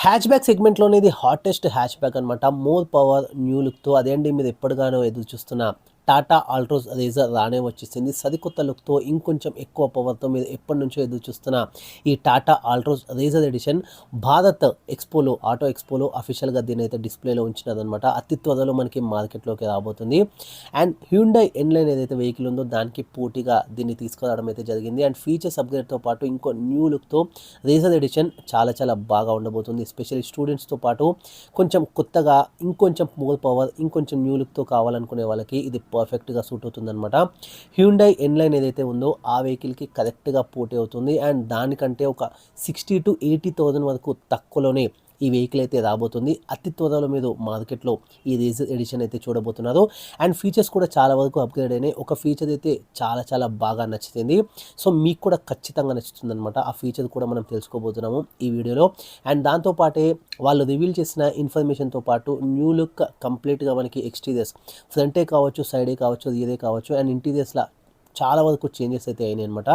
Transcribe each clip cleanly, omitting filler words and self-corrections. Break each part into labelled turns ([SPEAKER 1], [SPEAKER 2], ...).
[SPEAKER 1] Hatch back సెగ్మెంట్లోనే ఇది hottest hatch back అనమాట. More power new లుక్తో అదేంటి మీరు ఎప్పటిగానో ఎదురు చూస్తున్న టాటా ఆల్ట్రోస్ రేజర్ రానే వచ్చేసింది. సరికొత్త లుక్తో ఇంకొంచెం ఎక్కువ పవర్తో మీరు ఎప్పటి నుంచో ఎదురు చూస్తున్న ఈ Tata Altroz racer edition Bharat ఎక్స్పోలో ఆటో ఎక్స్పోలో అఫీషియల్గా దీని అయితే డిస్ప్లేలో ఉంచినదనమాట. అతి త్వరలో మనకి మార్కెట్లోకి రాబోతుంది. అండ్ హ్యూండై ఎన్లైన్ ఏదైతే వెహికల్ ఉందో దానికి పోటీగా దీన్ని తీసుకురావడం అయితే జరిగింది. అండ్ ఫీచర్స్ అప్గ్రేడ్తో పాటు ఇంకో న్యూ లుక్తో రేజర్ ఎడిషన్ చాలా చాలా బాగా ఉండబోతుంది. ఎస్పెషల్లీ స్టూడెంట్స్తో పాటు కొంచెం కొత్తగా ఇంకొంచెం మోర్ పవర్ ఇంకొంచెం న్యూ లుక్తో కావాలనుకునే వాళ్ళకి ఇది పర్ఫెక్ట్గా సూట్ అవుతుందన్నమాట. హ్యూండై ఎన్లైన్ ఏదైతే ఉందో ఆ వెహికల్కి కరెక్ట్గా పోటీ అవుతుంది. అండ్ దానికంటే ఒక 60,000 to 80,000 వరకు తక్కువలోనే ఈ వెహికల్ అయితే రాబోతుంది. అతి త్వరలో మీరు మార్కెట్లో ఈ రేజర్ ఎడిషన్ అయితే చూడబోతున్నారు. అండ్ ఫీచర్స్ కూడా చాలా వరకు అప్గ్రేడ్ అయినాయి. ఒక ఫీచర్ అయితే చాలా చాలా బాగా నచ్చుతుంది. సో మీకు కూడా ఖచ్చితంగా నచ్చుతుంది అనమాట. ఆ ఫీచర్ కూడా మనం తెలుసుకోబోతున్నాము ఈ వీడియోలో. అండ్ దాంతోపాటే వాళ్ళు రివీల్ చేసిన ఇన్ఫర్మేషన్తో పాటు న్యూ లుక్ కంప్లీట్గా మనకి ఎక్స్టీరియర్స్ ఫ్రంటే కావచ్చు, సైడే కావచ్చు, రియరే కావచ్చు అండ్ ఇంటీరియర్స్లా చాలా వరకు చేంజెస్ అయితే అయినాయి అనమాట.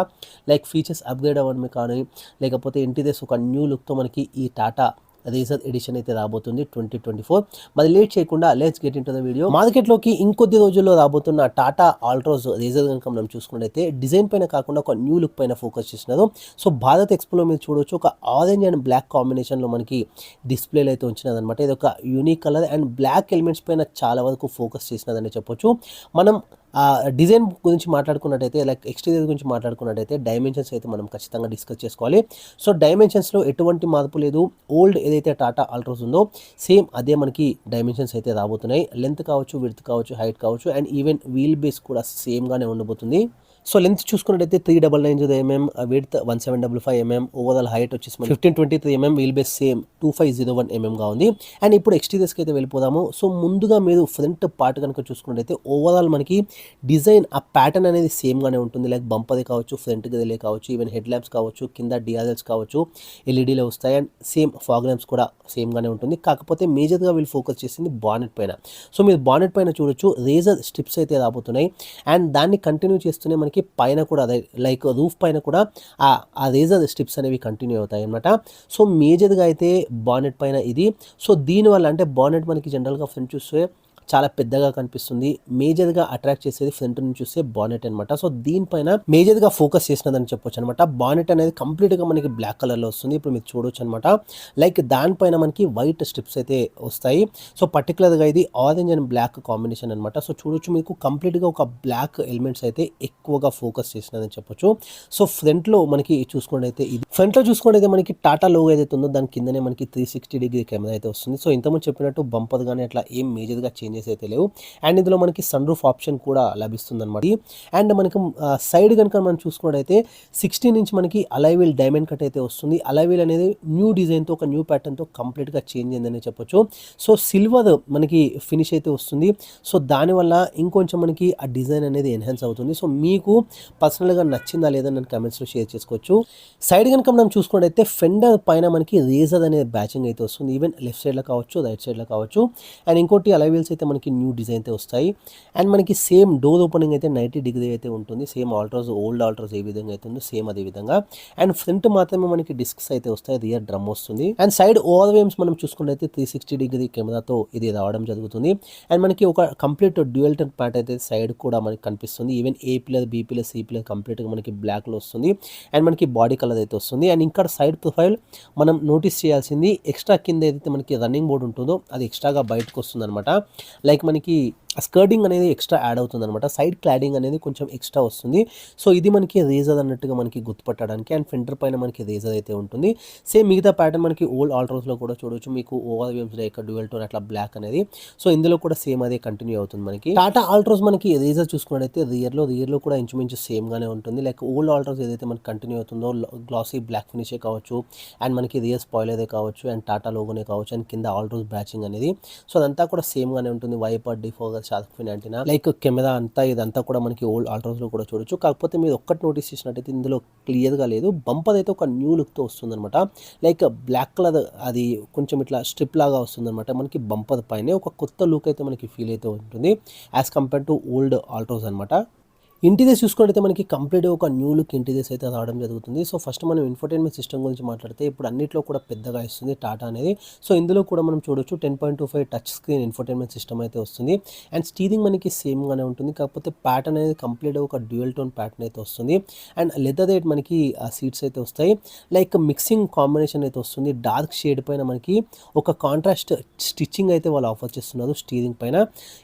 [SPEAKER 1] లైక్ ఫీచర్స్ అప్గ్రేడ్ అవ్వడమే కానీ లేకపోతే ఇంటీరియర్స్ ఒక న్యూ లుక్తో మనకి ఈ టాటా రేజర్ ఎడిషన్ అయితే రాబోతుంది 2024. మరి లేట్ చేయకుండా let's get in to the video. మార్కెట్లోకి ఇంకొద్ది రోజుల్లో రాబోతున్న టాటా ఆల్ట్రోస్ రేజర్ కనుక మనం చూసుకున్నట్టయితే డిజైన్ పైన కాకుండా ఒక న్యూ లుక్ పైన ఫోకస్ చేసినారు. సో భారత్ ఎక్స్పోలో మీరు చూడొచ్చు ఒక ఆరెంజ్ అండ్ బ్లాక్ కాంబినేషన్లో మనకి డిస్ప్లేలో అయితే ఉంచినదనమాట. ఇది ఒక unique colour and block elements పైన చాలా వరకు ఫోకస్ చేసినదని చెప్పొచ్చు. మనం డిజైన్ గురించి మాట్లాడుకున్నట్టయితే లైక్ ఎక్స్టీరియర్ గురించి మాట్లాడుకున్నట్టయితే డైమెన్షన్స్ అయితే మనం ఖచ్చితంగా డిస్కస్ చేసుకోవాలి. సో డైమెన్షన్స్లో ఎటువంటి మార్పు లేదు. ఓల్డ్ ఏదైతే టాటా ఆల్ట్రోస్ ఉందో సేమ్ అదే మనకి డైమెన్షన్స్ అయితే రాబోతున్నాయి. లెంత్ కావచ్చు, విడ్త్ కావచ్చు, హైట్ కావచ్చు అండ్ ఈవెన్ వీల్ బేస్ కూడా సేమ్గానే ఉండబోతుంది. సో లెంత్ చూసుకున్నట్టయితే 399 mm, width 1755 mm, overall height వచ్చేసి 1523 mm, wheel base same 2501 mm ఉంది. అండ్ ఇప్పుడు ఎక్స్టీరియర్స్కి అయితే వెళ్ళిపోదాము. సో ముందుగా మీరు ఫ్రంట్ పార్ట్ కనుక చూసుకున్నట్టయితే ఓవరాల్ మనకి డిజైన్ ఆ ప్యాటర్న్ అనేది సేమ్గానే ఉంటుంది. లైక్ బంపర్ కావచ్చు, ఫ్రంట్ గదిలే కావచ్చు, ఈవెన్ హెడ్ ల్యాంప్స్ కావచ్చు, కింద డిఆర్ఎల్స్ కావచ్చు, ఎల్ఈడీలో వస్తాయి అండ్ సేమ్ ఫాగ్ ల్యాంప్స్ కూడా సేమ్గానే ఉంటుంది. కాకపోతే మేజర్గా వీళ్ళు ఫోకస్ చేసింది బానెట్ పైన. సో మీరు బానెట్ పైన చూడొచ్చు రేజర్ స్ట్రిప్స్ అయితే రాబోతున్నాయి. అండ్ దాన్ని కంటిన్యూ చేస్తూనే మనకి పైన కూడా అదే లైక్ రూఫ్ పైన కూడా ఆ రేజర్ స్ట్రిప్స్ అనేవి కంటిన్యూ అవుతాయి అనమాట. సో మేజర్గా అయితే బానెట్ పైన ఇది. సో దీనివల్ల అంటే బానెట్ మనకి జనరల్గా ఫ్రంట్ చూస్తే చాలా పెద్దగా కనిపిస్తుంది. మేజర్గా అట్రాక్ట్ చేసేది ఫ్రంట్ నుంచి చూస్తే బానెట్ అనమాట. సో దీనిపైన మేజర్గా ఫోకస్ చేసినదని చెప్పొచ్చు అనమాట. బానెట్ అనేది కంప్లీట్గా మనకి బ్లాక్ కలర్లో వస్తుంది. ఇప్పుడు మీరు చూడొచ్చు అనమాట. లైక్ దానిపైన మనకి వైట్ స్ట్రిప్స్ అయితే వస్తాయి. సో పర్టికులర్గా ఇది ఆరెంజ్ అండ్ బ్లాక్ కాంబినేషన్ అనమాట. సో చూడొచ్చు మీకు కంప్లీట్గా ఒక బ్లాక్ ఎలిమెంట్స్ అయితే ఎక్కువగా ఫోకస్ చేసినదని చెప్పొచ్చు. సో ఫ్రంట్లో మనకి చూసుకున్నట్టయితే ఇది ఫ్రంట్లో చూసుకున్నట్టయితే మనకి టాటా లోగో ఏదైతే ఉందో దాని కిందనే మనకి 360 degree కెమెరా అయితే వస్తుంది. సో ఇంతకుముందు చెప్పినట్టు బంపర్ కానీ అట్లా ఏం మేజర్గా చేంజెస్ అయితే లేవు. అండ్ ఇందులో మనకి సన్ రూఫ్ ఆప్షన్ కూడా లభిస్తుంది అనమాట. అండ్ మనకి సైడ్ కనుక మనం చూసుకున్నట్టయితే 16 ఇంచ్ మనకి అలైవీల్ డైమండ్ కట్ అయితే వస్తుంది. అలైవీల్ అనేది న్యూ డిజైన్తో ఒక న్యూ ప్యాటర్న్తో కంప్లీట్గా చేంజ్ అయిందని చెప్పొచ్చు. సో సిల్వర్ మనకి ఫినిష్ అయితే వస్తుంది. సో దానివల్ల ఇంకొంచెం మనకి ఆ డిజైన్ అనేది ఎన్హాన్స్ అవుతుంది. సో మీకు పర్సనల్గా నచ్చిందా లేదా నేను కమెంట్స్లో షేర్ చేసుకోవచ్చు. సైడ్ కనుక మనం చూసుకున్నట్టయితే ఫెండర్ పైన మనకి రేజర్ అనే బ్యాచింగ్ అయితే వస్తుంది. ఈవెన్ లెఫ్ట్ సైడ్లో కావచ్చు, రైట్ సైడ్లో కావచ్చు. అండ్ ఇంకోటి అలైవీల్స్ అయితే మనకి న్యూ డిజైన్ అయితే వస్తాయి. అండ్ మనకి సేమ్ డోర్ ఓపెనింగ్ అయితే 90 degree అయితే ఉంటుంది. సేమ్ ఆల్ట్రోస్ ఓల్డ్ ఆల్ట్రోస్ ఏ విధంగా అయితే ఉందో సేమ్ అదే విధంగా. అండ్ ఫ్రంట్ మాత్రమే మనకి డిస్క్స్ అయితే వస్తాయి. రియర్ డ్రమ్ వస్తుంది. అండ్ సైడ్ ఓవర్వేమ్స్ మనం చూసుకున్నట్టయితే 360 degree కెమెరాతో ఇది రావడం జరుగుతుంది. అండ్ మనకి ఒక కంప్లీట్ డ్యూయల్ టన్ ప్యాట్ అయితే సైడ్ కూడా మనకి కనిపిస్తుంది. Even A pillar, B pillar, C pillar కంప్లీట్గా మనకి బ్లాక్లో వస్తుంది. అండ్ మనకి బాడీ కలర్ అయితే వస్తుంది. అండ్ ఇంకా సైడ్ ప్రొఫైల్ మనం నోటీస్ చేయాల్సింది ఎక్స్ట్రా కింద ఏదైతే మనకి రన్నింగ్ బోర్డు ఉంటుందో అది ఎక్స్ట్రాగా బయటకు వస్తుంది అనమాట. లైక్ మనకి స్కర్టింగ్ అనేది ఎక్స్ట్రా యాడ్ అవుతుంది అనమాట. సైడ్ క్లాడింగ్ అనేది కొంచెం ఎక్స్ట్రా వస్తుంది. సో ఇది మనకి రేజర్ అన్నట్టుగా మనకి గుర్తుపట్టడానికి. అండ్ ఫెండర్ పైన మనకి రేజర్ అయితే ఉంటుంది. సేమ్ మిగతా ప్యాటర్న్ మనకి ఓల్డ్ ఆల్ట్రోస్లో కూడా చూడవచ్చు. మీకు over waves like dual tone అట్లా బ్లాక్ అనేది. సో ఇందులో కూడా సేమ్ అదే కంటిన్యూ అవుతుంది మనకి. టాటా ఆల్ట్రోస్ మనకి రేజర్ చూసుకున్నట్టయితే రియర్లో కూడా ఇంచుమించు సేమ్గానే ఉంటుంది. లైక్ ఓల్డ్ ఆల్ట్రోస్ ఏదైతే మనకి కంటిన్యూ అవుతుందో గ్లాసీ బ్లాక్ ఫినిషే కావచ్చు అండ్ మనకి రియర్ స్పాయిలరే కావచ్చు అండ్ టాటా లోగోనే కావచ్చు అండ్ కింద ఆల్ట్రోస్ బ్యాచింగ్ అనేది. సో అదంతా కూడా సేమ్గానే ఉంటుంది. Wiper, defogger, shark fin antenna like camera అంతా ఇదంతా కూడా మనకి ఓల్డ్ ఆల్ట్రోస్లో కూడా చూడొచ్చు. కాకపోతే మీరు ఒక్కటి నోటీస్ చేసినట్టయితే ఇందులో క్లియర్గా లేదు. బంపర్ అయితే ఒక న్యూ లుక్తో వస్తుందన్నమాట. లైక్ బ్లాక్ కలర్ అది కొంచెం ఇట్లా స్ట్రిప్ లాగా వస్తుందన్నమాట. మనకి బంపర్ పైన ఒక కొత్త లుక్ అయితే మనకి ఫీల్ అయితే ఉంటుంది as compare to old Altroz అనమాట. ఇంటీరియర్స్ చూసుకున్నట్టయితే మనకి కంప్లీట్‌గా ఒక న్యూ లుక్ ఇంటీరియర్స్ అయితే రావడం జరుగుతుంది. సో, ఫస్ట్ మనం ఇన్ఫోటైన్‌మెంట్ సిస్టమ్ గురించి మాట్లాడితే ఇప్పుడు అన్నిట్లో కూడా పెద్దగా ఇస్తుంది టాటా అనేది. సో, ఇందులో కూడా మనం చూడొచ్చు 10.25 టచ్ స్క్రీన్ ఇన్ఫోటైన్‌మెంట్ సిస్టమ్ అయితే వస్తుంది. అండ్ స్టీరింగ్ మనకి సేమ్‌గానే ఉంటుంది. కాకపోతే ప్యాటర్న్ అనేది కంప్లీట్‌గా ఒక డ్యూయల్ టోన్ ప్యాటర్న్ అయితే వస్తుంది. అండ్ లెదర్ రేట్ మనకి సీట్స్ అయితే వస్తాయి. లైక్ మిక్సింగ్ కాంబినేషన్ అయితే వస్తుంది. డార్క్ షేడ్ పైన మనకి ఒక కాంట్రాస్ట్ స్టిచ్చింగ్ అయితే వాళ్ళు ఆఫర్ చేస్తున్నారు స్టీరింగ్ పైన.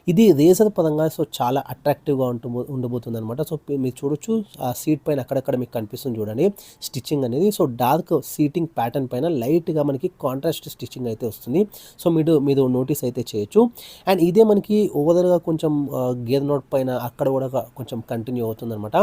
[SPEAKER 1] ఇది రేజర్ పరంగా సో, చాలా అట్రాక్టివ్‌గా ఉండబోతుందనమాట. సో, మీరు చూడొచ్చు ఆ సీట్ పైన అక్కడక్కడ మీకు కనిపిస్తుంది చూడండి స్టిచ్చింగ్ అనేది. సో, డార్క్ సీటింగ్ ప్యాటర్న్ పైన లైట్‌గా మనకి కాంట్రాస్ట్ స్టిచ్చింగ్ అయితే వస్తుంది. సో, మీరు నోటీస్ అయితే చేయొచ్చు. అండ్ ఇదే మనకి ఓవరాల్‌గా కొంచెం గేర్ నోట్ పైన అక్కడ కూడా కొంచెం కంటిన్యూ అవుతుందనమాట.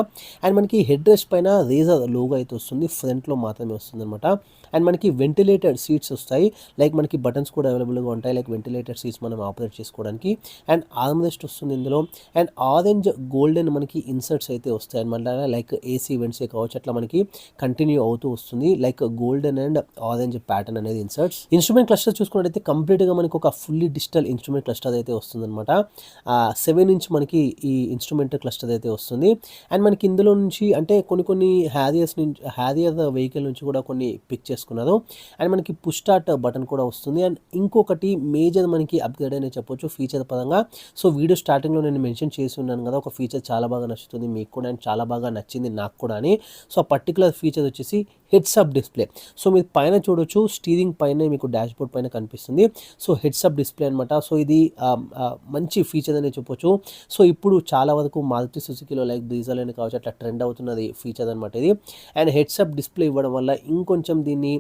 [SPEAKER 1] అండ్ మనకి హెడ్ రెస్ట్ పైన రేజర్ లోగో అయితే వస్తుంది. ఫ్రంట్‌లో మాత్రమే వస్తుందనమాట. అండ్ మనకి వెంటిలేటెడ్ సీట్స్ వస్తాయి. లైక్ మనకి బటన్స్ కూడా అవైలబుల్‌గా ఉంటాయి. లైక్ వెంటిలేటెడ్ సీట్స్ మనం ఆపరేట్ చేసుకోవడానికి. అండ్ ఆర్మ్ రెస్ట్ వస్తుంది ఇందులో. అండ్ ఆరెంజ్ గోల్డెన్ మనకి ఇన్సర్ట్స్ అయితే వస్తాయి అనమాట. లైక్ ఏసీ వెంట్సే కావచ్చు అట్లా మనకి కంటిన్యూ అవుతూ వస్తుంది. Like golden and orange pattern అనేది ఇన్సర్ట్స్. ఇన్స్ట్రుమెంట్ క్లస్టర్ చూసుకున్నట్టయితే కంప్లీట్‌గా మనకి ఒక ఫుల్లీ డిజిటల్ ఇన్స్ట్రుమెంట్ క్లస్టర్ అయితే వస్తుందనమాట. 7 ఇంచ్ మనకి ఈ ఇన్స్ట్రుమెంట్ క్లస్టర్ అయితే వస్తుంది. అండ్ మనకి ఇందులో నుంచి అంటే కొన్ని హ్యారియర్ వెహికల్ నుంచి కూడా కొన్ని పిక్ చేసుకున్నారు. అండ్ మనకి పుష్ స్టార్ట్ బటన్ కూడా వస్తుంది. అండ్ ఇంకొకటి మేజర్ మనకి అప్గ్రేడ్ అనే చెప్పొచ్చు ఫీచర్ పరంగా. సో, వీడియో స్టార్టింగ్‌లో నేను మెన్షన్ చేసి ఉన్నాను కదా, ఒక ఫీచర్ చాలా బాగా నచ్చుతుంది మీకు కూడా అండ్ చాలా బాగా నచ్చింది నాకు కూడా అని. సో, ఆ పర్టికులర్ ఫీచర్ వచ్చేసి హెడ్స్ అప్ డిస్ప్లే. సో, మీరు పైన చూడొచ్చు స్టీరింగ్ పైనే మీకు డాష్‌బోర్డ్ పైన కనిపిస్తుంది. సో, హెడ్స్ అప్ డిస్ప్లే అనమాట. సో, ఇది మంచి ఫీచర్ అనే చెప్పొచ్చు. సో, ఇప్పుడు చాలా వరకు మారుతి సుజుకిలో లైక్ డీజిల్ అని కావచ్చు అట్లా ట్రెండ్ అవుతున్నది ఫీచర్ అనమాట ఇది. అండ్ హెడ్స్ అప్ డిస్ప్లే ఇవ్వడం వల్ల ఇంకొంచెం దీన్ని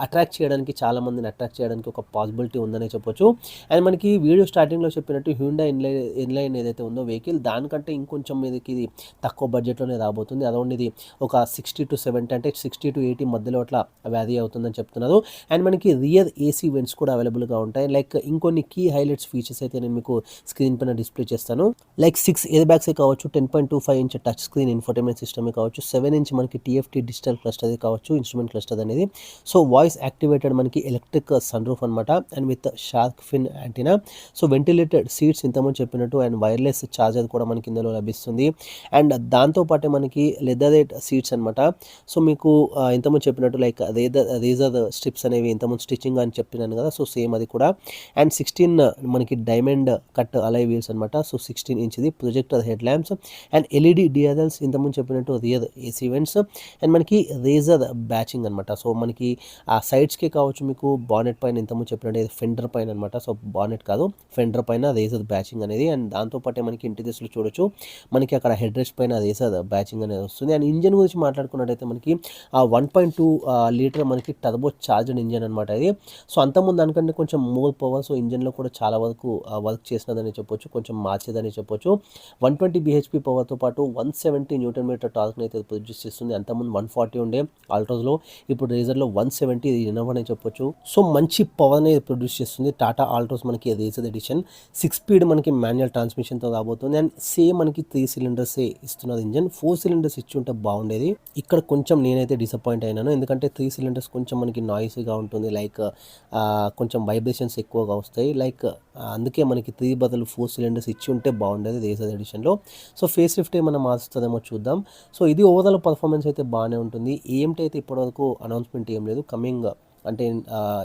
[SPEAKER 1] అట్రాక్ట్ చేయడానికి చాలామందిని అట్రాక్ట్ చేయడానికి ఒక పాసిబిలిటీ ఉందనే చెప్పొచ్చు. అండ్ మనకి వీడియో స్టార్టింగ్‌లో చెప్పినట్టు హ్యుండాయ్ ఇన్లైన్ ఏదైతే ఉందో వెహికల్ దానికంటే ఇంకొంచెం మీదకి ఇది తక్కువ బడ్జెట్‌లోనే రాబోతుంది. అరౌండ్ ఇది ఒక 60-70 అంటే 60-80 మధ్యలో అట్లా వ్యారీ అవుతుందని చెప్తున్నారు. అండ్ మనకి రియర్ ఏసీ వెంట్స్ కూడా అవైలబుల్‌గా ఉంటాయి. లైక్ ఇంకొన్ని కీ హైలైట్స్ ఫీచర్స్ అయితే నేను మీకు స్క్రీన్ పైన డిస్ప్లే చేస్తాను. లైక్ 6 ఎయిర్ బ్యాగ్సే కావచ్చు, 10.25 ఇంచ్ టచ్ స్క్రీన్ ఇన్ఫోటైన్‌మెంట్ సిస్టమే కావచ్చు, 7 ఇంచ్ మనకి టీఎఫ్టీ డిజిటల్ క్లస్టర్ కావచ్చు ఇన్స్ట్రుమెంట్ క్లస్టర్ అనేది. సో, వాయిస్ యాక్టివేటెడ్ మనకి ఎలక్ట్రిక్ సన్ రూఫ్ అనమాట. And with shark fin antenna. So, ventilated seats ఇంతకుముందు చెప్పినట్టు అండ్ వైర్లెస్ ఛార్జర్ కూడా మనకి ఇందులో లభిస్తుంది. అండ్ దాంతోపాటే మనకి లెదరేట్ సీట్స్ అనమాట. సో, మీకు ఇంతకుముందు చెప్పినట్టు లైక్ రేజర్ స్ట్రిప్స్ అనేవి ఇంతకుముందు స్టిచ్చింగ్ అని చెప్పినాను కదా, సో సేమ్ అది కూడా. అండ్ 16 మనకి డైమండ్ కట్ అలాయ్ వీల్స్ అనమాట. సో, 16 ఇంచ్ది projector head lamps and LED DRLs ఇంతకుముందు చెప్పినట్టు రియర్ ఏసీ వెంట్స్. అండ్ మనకి రేజర్ బ్యాచింగ్ అనమాట. సో, మనకి ఆ సైడ్స్‌కి కావచ్చు మీకు బానెట్ పైన ఇంతకుముందు చెప్పినట్టు ఫెండర్ పైన అనమాట. సో, బానెట్ కాదు ఫెండర్ పైన రేజర్ బ్యాచింగ్ అనేది. అండ్ దాంతోపాటే మనకి ఇంటీరియర్స్‌లో చూడొచ్చు మనకి అక్కడ హెడ్ రెస్ట్ పైన రేజర్ బ్యాచింగ్ అనేది వస్తుంది. అండ్ ఇంజిన్ గురించి మాట్లాడుకున్నట్టయితే మనకి 1.2 లీటర్ మనకి టర్బో చార్జ్డ్ ఇంజిన్ అనమాట ఇది. సో, అంతకుముందు దానికంటే కొంచెం మోర్ పవర్. సో, ఇంజిన్‌లో కూడా చాలా వరకు వర్క్ చేసినదని చెప్పొచ్చు, కొంచెం మార్చేదని చెప్పొచ్చు. 120 బీహెచ్‌పీ పవర్‌తో పాటు 170 న్యూటన్ మీటర్ టార్క్‌ని అయితే ప్రొడ్యూస్ చేస్తుంది. అంతకుముందు 140 ఉండే ఆల్ట్రోస్‌లో, ఇప్పుడు రేజర్‌లో 170 ఇది ఇన్నోవా అని చెప్పొచ్చు. సో, మంచి పవర్‌ని ప్రొడ్యూస్ చేస్తుంది టాటా ఆల్ట్రోస్ మనకి రేజర్ ఎడిషన్. 6 స్పీడ్ మనకి మాన్యువల్ ట్రాన్స్మిషన్‌తో రాబోతుంది. అండ్ సేమ్ మనకి 3 సిలిండర్సే ఇస్తున్నది ఇంజన్. 4 సిలిండర్స్ ఇచ్చి ఉంటే బాగుండేది. ఇక్కడ కొంచెం నేనైతే డిసప్పాయింట్ అయినాను. ఎందుకంటే 3 సిలిండర్స్ కొంచెం మనకి నాయిసీగా ఉంటుంది. లైక్ కొంచెం వైబ్రేషన్స్ ఎక్కువగా వస్తాయి. లైక్ అందుకే మనకి 3 బదులు 4 సిలిండర్స్ ఇచ్చి ఉంటే బాగుండేది రేజర్ ఎడిషన్‌లో. సో, ఫేస్ లిఫ్ట్ ఏమైనా మారుస్తుందేమో చూద్దాం. సో, ఇది ఓవరాల్ పర్ఫార్మెన్స్ అయితే బాగానే ఉంటుంది. ఏఎంటీ అయితే ఇప్పటివరకు అనౌన్స్మెంట్ ఏం లేదు. అంటే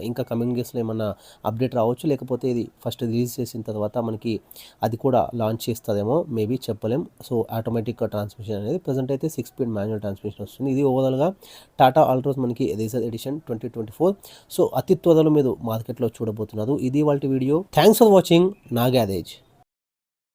[SPEAKER 1] ఇంకా కమింగ్ డేస్‌లో ఏమన్నా అప్డేట్ రావచ్చు. లేకపోతే ఇది ఫస్ట్ రిలీజ్ చేసిన తర్వాత మనకి అది కూడా లాంచ్ చేస్తదేమో మేబీ చెప్పలేం. సో, ఆటోమేటిక్ ట్రాన్స్మిషన్ అనేది ప్రెజెంట్ అయితే 6 స్పీడ్ మాన్యువల్ ట్రాన్స్మిషన్ వస్తుంది. ఇది ఓవరాల్‌గా టాటా ఆల్ట్రోస్ మనకి రేజర్ ఎడిషన్ 2024. సో, అతి త్వరలో మీరు మార్కెట్‌లో చూడబోతున్నారు. ఇది ఇవాల్టి వీడియో. థాంక్స్ ఫర్ వాచింగ్ నా గ్యారేజ్.